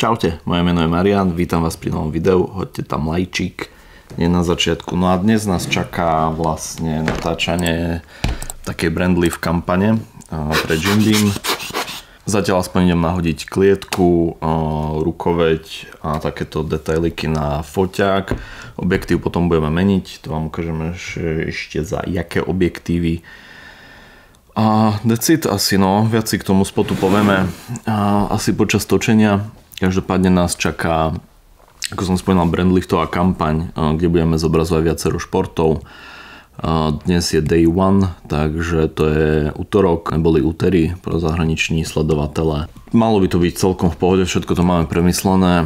Čaute, moje meno je Marian, vítam vás pri novom videu, hoďte tam lajčík, nie na začiatku. No a dnes nás čaká vlastne natáčanie takej brandlift kampane pre Jim Beam. Zatiaľ aspoň idem nahodiť klietku, rukoveď a takéto detailiky na foťák. Objektív potom budeme meniť, to vám ukážeme ešte za jaké objektívy. A that's it asi, no, viac si k tomu spotu povieme asi počas točenia. Každopádne nás čaká, ako som spomínal, brandliftová kampaň, kde budeme zobrazovať viacero športov. Dnes je day one, takže to je útorok, neboli útery pro zahraniční sledovatele. Malo by to byť celkom v pohode, všetko to máme premyslené,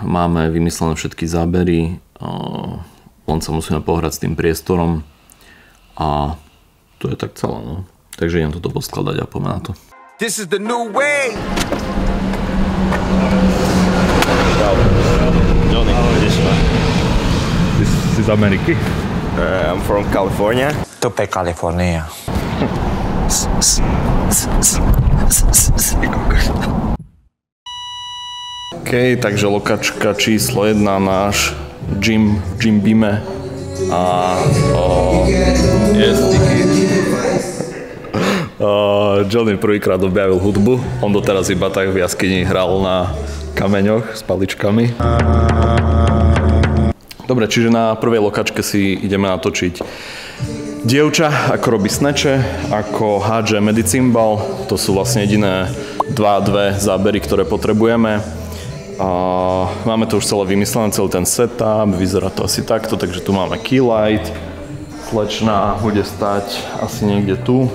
máme vymyslené všetky zábery, len sa musíme pohrať s tým priestorom a to je tak celé, no. Takže idem toto poskladať a poďme na to. This is the new way. Johnny, si z Ameriky? I'm from California. Tope California. OK, takže lokačka číslo 1, náš Jim Beame. A Johnny prvýkrát objavil hudbu. On doteraz iba tak v jaskyni hral na kameňoch s paličkami. Dobre, čiže na prvej lokačke si ideme natočiť dievča, ako robí sneče, ako hádže medicymbal. To sú vlastne jediné dve zábery, ktoré potrebujeme. Máme to už celé vymyslené, celý ten setup, vyzerá to asi takto, takže tu máme keylight. Slečna bude stať asi niekde tu.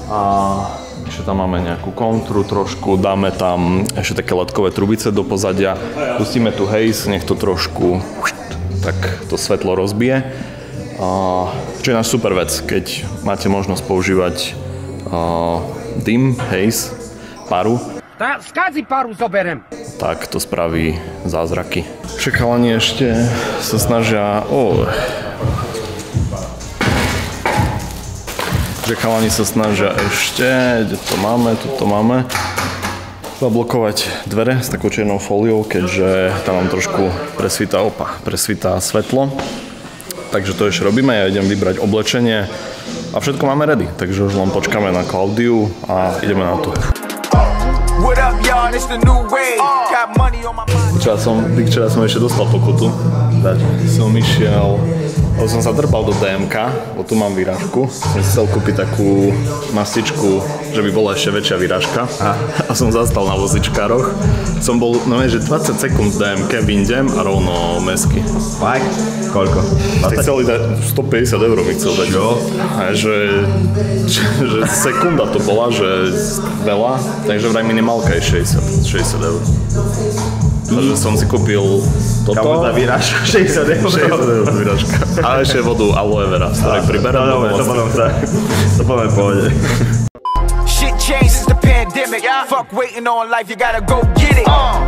A ešte tam máme nejakú kontru trošku, dáme tam ešte také ledkové trubice do pozadia, pustíme tu haze, nech to trošku tak to svetlo rozbije. Čo je náš super vec, keď máte možnosť používať dym, haze, paru. Skadzi paru zoberem. Tak to spraví zázraky. Chalani ešte sa snažia... Chalani sa snažia ešte, kde to máme, tu to máme, zablokovať dvere s takou čiernou fóliou, keďže tam nám trošku presvítá svetlo. Takže to ešte robíme, ja idem vybrať oblečenie a všetko máme ready, takže už len počkáme na Klaudiu a ideme na to. Včera som ešte dostal pokutu. Som išiel, som sa drpal do DMK, bo tu mám výrážku. Som si chcel kúpiť takú mastičku, že by bola ešte väčšia výrážka. A som zastal na vozičkároch. Som bol, že 20 sekúnd z DMK vyjdem a rovno mesky. Fakt? Koľko? Tak chceli dať 150 € mi chcel dať. Čo? A že sekunda to bola, že veľa, takže vraj minimálka je 60 €. Takže som si kúpil toto. Kamu za výrážku 60 €? 60 € výrážka. A ešte vodu aloe vera, z ktorej priberám. To poviem v pohode. Shit changed since the pandemic. Fuck waiting on life, you gotta go get it.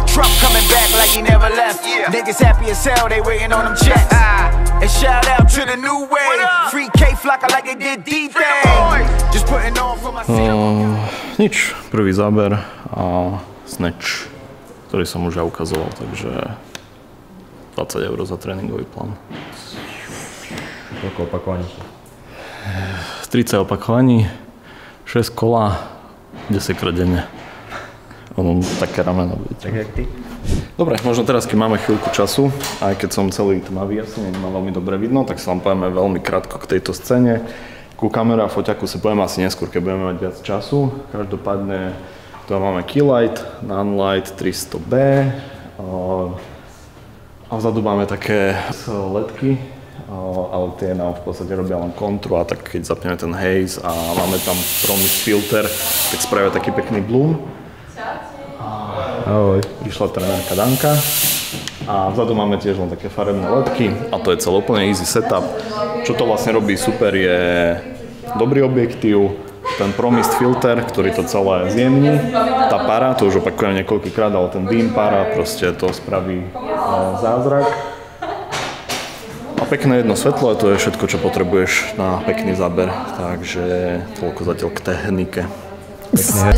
Trump coming back like he never left. Niggas happy as hell, they waiting on them checks. And shout out to the new wave. Free K-Flocka like they did D-Thing. Just putting on for my Nič, prvý záber a snatch, ktorý som už aj ukazoval, takže 20 € za tréningový plán. Koľko opakovaní? 30 opakovaní, 6 kola, 10 krát denne. Ono také rameno bude. Tak jak ty? Dobre, možno teraz, keď máme chvíľku času, aj keď som celý tmavý, asi nemá veľmi dobre vidno, tak sa vám povieme veľmi krátko k tejto scéne. Ku kamere a foťaku sa povieme asi neskôr, keď budeme mať viac času. Každopádne tu máme keylight, nanlight 300B a vzadu máme také ledky, ale tie nám v podstate robia len kontru a tak keď zapneme ten haze a máme tam promist filter, tak spravia taký pekný bloom. Ahoj. Išla trenérka Danka a vzadu máme tiež len také farebné ledky a to je celé úplne easy setup. Čo to vlastne robí super je dobrý objektív, ten promist filter, ktorý to celé zjemní, tá para, to už opakujem niekoľkýkrát, ale ten dým para proste to spraví zázrak. A pekné jedno svetlo a to je všetko, čo potrebuješ na pekný záber, takže toľko zatiaľ k technike. Pekne.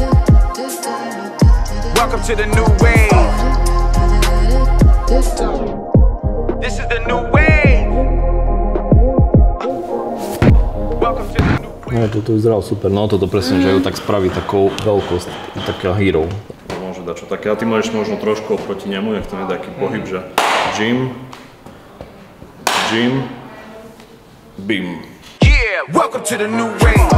Welcome to the new wave. This is the new wave. Welcome to the new wave. No, toto vyzeralo super, no toto presne, že ju tak spraví takou veľkosť, taká hero. Môže dať čo také, a ty môžeš možno trošku oproti nemu, nech to nie je taký pohyb, že Jim, Bim. Yeah, welcome to the new wave.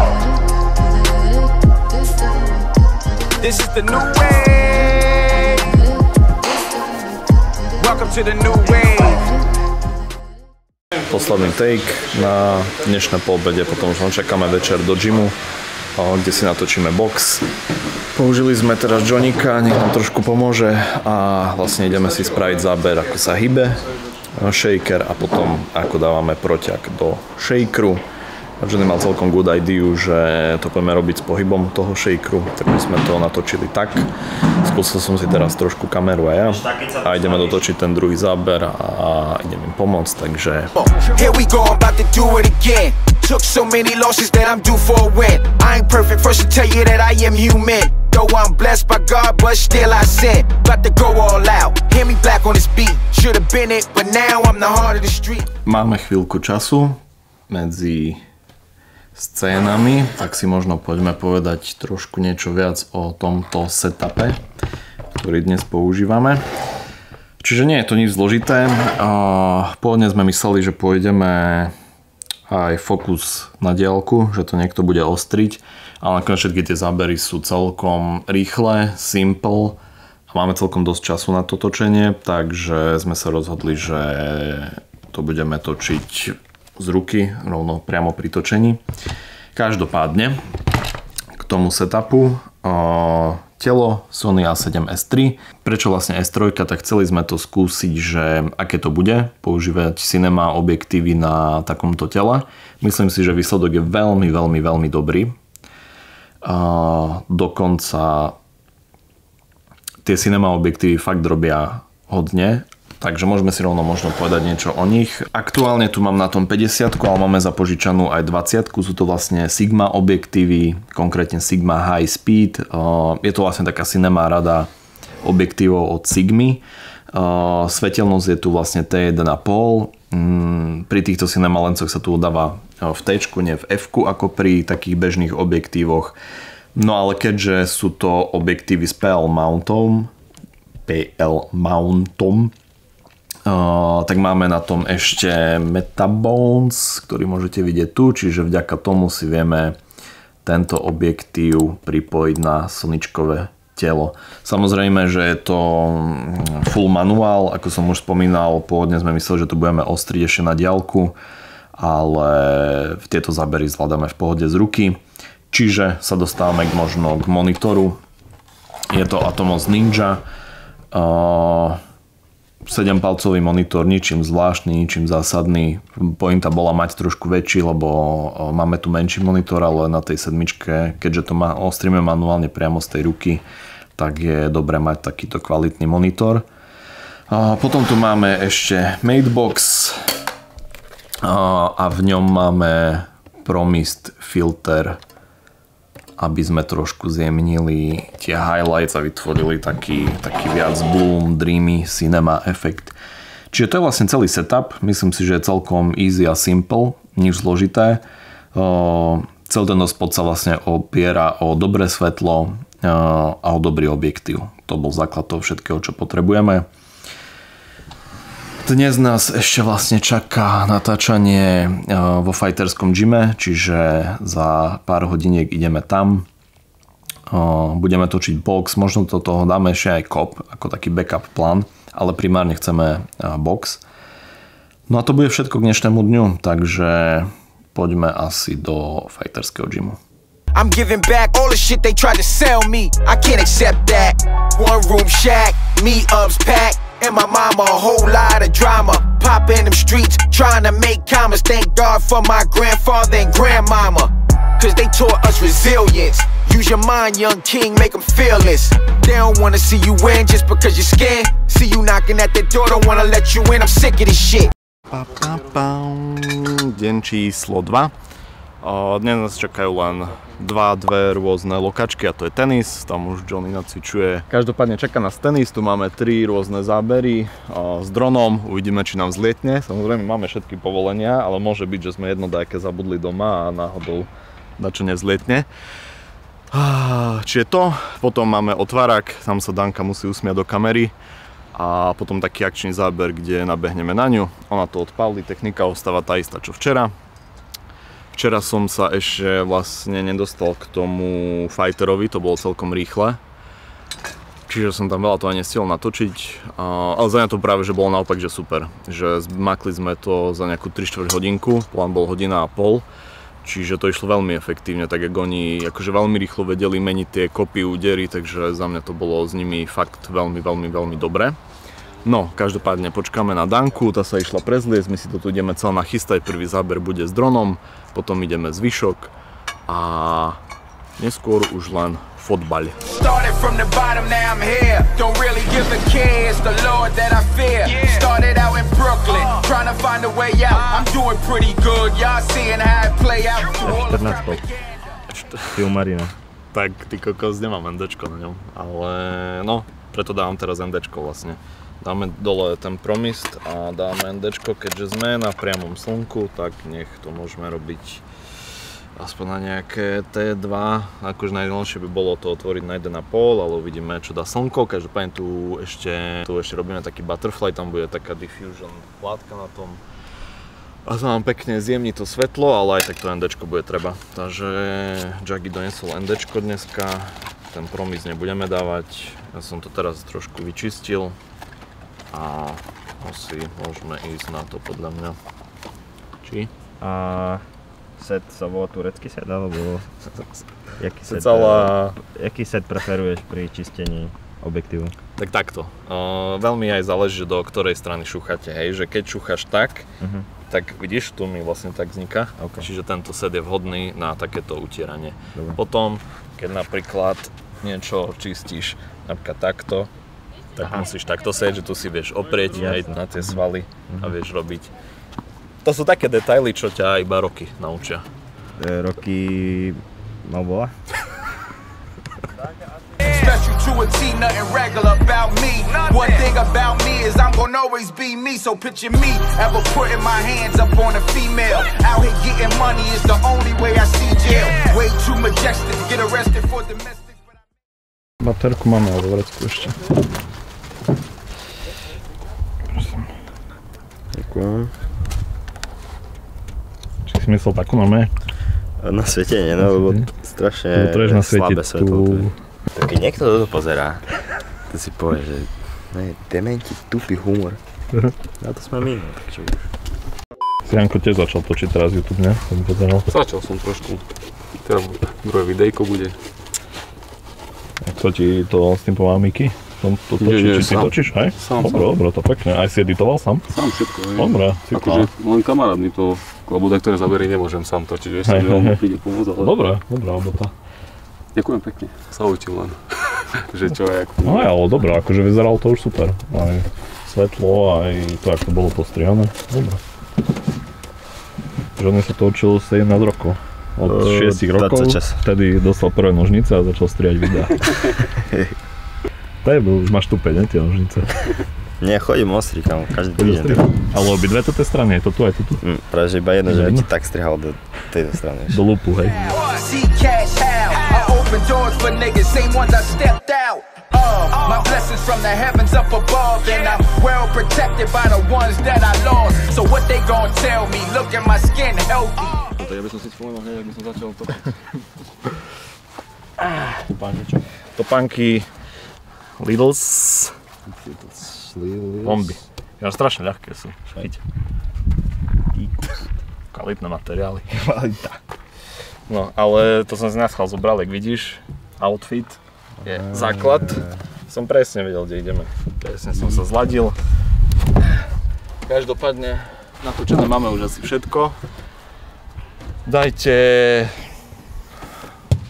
This is the new wave. Welcome to the new wave. Posledný take na dnešné poobede, potom už čakáme večer do gymu, kde si natočíme box. Použili sme teraz Johnika, nech nám trošku pomôže a vlastne ideme si spraviť záber, ako sa hýbe shaker a potom ako dávame proťak do shakeru. A Johnny mal celkom good idea, že to budeme robiť s pohybom toho shakeru, tak my sme to natočili tak. Skúsil som si teraz trošku kameru aj ja a ideme dotočiť ten druhý záber a idem im pomôcť, takže... Here we go, I'm about to do it again. Took so many losses that I'm due for a win. I ain't perfect, first to tell you that I am human. Though I'm blessed by God, but still I sin. About to go all out, hear me black on this beat. Should've been it, but now I'm the heart of the street. Máme chvíľku času medzi scénami, tak si možno poďme povedať trošku niečo viac o tomto setupe, ktorý dnes používame. Čiže nie je to nič zložité. Pôvodne sme mysleli, že pôjdeme aj fokus na diaľku, že to niekto bude ostriť, ale nakoniec všetky tie zábery sú celkom rýchle, simple a máme celkom dosť času na to točenie, takže sme sa rozhodli, že to budeme točiť z ruky, rovno priamo pri točení. Každopádne k tomu setupu telo Sony A7S III. Prečo vlastne S3? Tak chceli sme to skúsiť, že aké to bude používať cinema objektívy na takomto tele. Myslím si, že výsledok je veľmi dobrý. Dokonca tie cinema objektívy fakt robia hodne. Takže môžeme si rovno možno povedať niečo o nich. Aktuálne tu mám na tom 50, ale máme zapožičanú aj 20. Sú to vlastne Sigma objektívy, konkrétne Sigma High Speed. Je to vlastne taká cinema rada objektívov od Sigmy. Svetelnosť je tu vlastne T1,5. Pri týchto cinema lencoch sa tu dáva v T, nie v F, ako pri takých bežných objektívoch. No ale keďže sú to objektívy s PL mountom, tak máme na tom ešte Metabones, ktorý môžete vidieť tu, čiže vďaka tomu si vieme tento objektív pripojiť na slničkové telo. Samozrejme, že je to full manuál, ako som už spomínal, pôvodne sme mysleli, že to budeme ostriť ešte na diaľku, ale tieto zábery zvládame v pohode z ruky, čiže sa dostávame možno k monitoru. Je to Atomos Ninja, 7-palcový monitor, ničím zvláštny, ničím zásadný. Pointa bola mať trošku väčší, lebo máme tu menší monitor, ale na tej sedmičke, keďže to ostríme manuálne priamo z tej ruky, tak je dobré mať takýto kvalitný monitor. Potom tu máme ešte Matebox a v ňom máme ProMist filter, aby sme trošku zjemnili tie highlights a vytvorili taký viac bloom, dreamy cinema efekt. Čiže to je vlastne celý setup. Myslím si, že je celkom easy a simple, nič zložité. Celý ten spot sa vlastne opiera o dobré svetlo a o dobrý objektív. To bol základ toho všetkého, čo potrebujeme. Dnes nás ešte vlastne čaká natáčanie vo fighterskom gyme, čiže za pár hodiniek ideme tam. Budeme točiť box, možno do toho dáme ešte aj kop, ako taký backup plán, ale primárne chceme box. No a to bude všetko k dnešnému dňu, takže poďme asi do fighterského gymu. I'm giving back all the shit they tried to sell me. I can't accept that. One room shack, meetups packed. And my mama, a whole lot of drama. Pop in them streets, trying to make commas. Thank God for my grandfather and grandmama, cause they taught us resilience. Use your mind, young king, make them fearless. They don't wanna see you win just because you're scared. See you knocking at the door, don't wanna let you in. I'm sick of this shit. Deň číslo 2. Dnes nás čakajú len dve rôzne lokačky a to je tenis, tam už Johnny nacvičuje. Každopádne čaká nás tenis, tu máme 3 rôzne zábery s dronom, uvidíme, či nám vzlietne. Samozrejme máme všetky povolenia, ale môže byť, že sme jedno dajaké zabudli doma a náhodou dačo nevzlietne. Čiže to, potom máme otvárak, tam sa Danka musí usmiať do kamery. A potom taký akčný záber, kde nabehneme na ňu. Ona to odpálí, technika ostáva tá istá, čo včera. Včera som sa ešte vlastne nedostal k tomu fighterovi, to bolo celkom rýchle. Čiže som tam veľa toho nestihol natočiť, ale za mňa to práve, že bolo naopak, že super. Že zmakli sme to za nejakú 3/4 hodinku, plán bol 1,5 hodiny. Čiže to išlo veľmi efektívne, tak ako oni akože veľmi rýchlo vedeli meniť tie kopy, údery, takže za mňa to bolo s nimi fakt veľmi dobré. No, každopádne počkáme na Danku, tá sa išla prezliecť, my si to tu ideme celé nachystať, prvý záber bude s dronom, potom ideme zvyšok a neskôr už len fotbal. Started from the bottom, now I'm here. Don't really give a care, it's the Lord that I fear. Started out in Brooklyn, trying to find a way out. I'm doing pretty good, y'all seeing how it play out. 14 Ty u Marina. Tak, ty kokos, nemám NDčko na ňom, ale no, preto dávam teraz NDčko vlastne. Dáme dole ten promist a dáme NDčko, keďže sme na priamom slnku, tak nech to môžeme robiť aspoň na nejaké T2, akože najjednoduchšie by bolo to otvoriť na 1,5, ale uvidíme, čo dá slnko. Každopádne tu ešte robíme taký butterfly, tam bude taká diffusion látka na tom. A sa nám pekne zjemní to svetlo, ale aj tak to NDčko bude treba. Takže Jaggy donesol NDčko dneska, ten promis nebudeme dávať. Ja som to teraz trošku vyčistil a asi môžeme ísť na to podľa mňa. Či? A set sa volá turecký set, alebo jaký set preferuješ pri čistení objektívu? Tak takto. Veľmi aj záleží, do ktorej strany šúchate, hej, že keď šúchaš tak, tak vidíš, tu mi vlastne tak vzniká, čiže tento set je vhodný na takéto utieranie. Dobre. Potom, keď napríklad niečo čistíš napríklad takto, tak musíš takto sedieť, že tu si vieš oprieť aj na tie svaly a vieš robiť. To sú také detaily, čo ťa iba roky naučia. Roky Malbola? Special to a T, nothing regular about me. One thing about me is I'm gonna always be me. So picture me ever putting my hands up on a female. Out here getting money is the only way I see jail. Way too majestic, get arrested for domestic. Baterku máme vo vrecku ešte. Prosím. Ďakujem. Či si myslel takú máme? Na svietenie, no, lebo strašne slabé svetlo. Tak keď niekto toto pozerá, to si povie, že dementi, tupý humor. A to sme my, no, tak čo už. Si Janko tiež začal točiť teraz YouTube, ne? Som pozeral. Začal som trošku. Teraz druhé videjko bude. Jak sa ti to s tým pomáha Miky? To točí, či ty točíš, aj? Sám. Dobre, to pekné. Aj si editoval sám? Sám všetko, hej. Dobre, akože len kamarát mi to, lebo niektoré zábery nemôžem sám točiť, vieš, že on príde pomôcť, ale... Dobre, dobrá robota. Ďakujem pekne, sa učil len, že čo je, ako... No aj, ale dobré, akože vyzeralo to už super. Aj svetlo, aj to, ako to bolo postrihané. Dobre. Žony sa to učil 17 rokov. Od 6 rokov, 26. vtedy dostal prvé nožnice a začal strihať videá. Už máš tu 5, ne, tie nožnice? Nie, chodím ostrý, kam, každý týždeň. Ale obidve to tej strany, je to tu aj tu? Práve, že iba jedno, že by ti tak strihal do tejto strany. Do lupu, hej. My blessings from the heavens up above, and I'm well protected by the ones that I lost. So what they gon' tell me? Look at my skin healthy. Ja by som si spomenul hneď, ak by som začal to. Topánky čo? Topánky Lidls. Bomby. Ja strašne ľahké sú. Vidíte. Kvalitné materiály. Kvalita. No, ale to som si naschal zobral, jak vidíš. Outfit je základ. Som presne vedel, kde ideme. Presne som sa zladil. Každopádne natočené máme už asi všetko. Dajte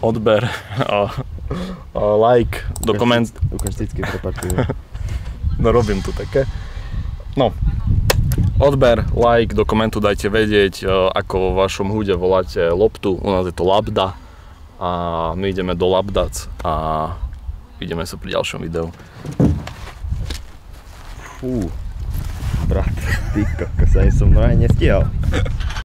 odber a like do koment. Ukáž vždycky prepakujú. No robím tu také. No, odber, like, do komentu dajte vedieť, ako vo vašom húde voláte loptu. U nás je to labda. a my ideme do Labdac a vidíme sa pri ďalšom videu. Fú, brat, ty kokos, ani som mnohé nestihal.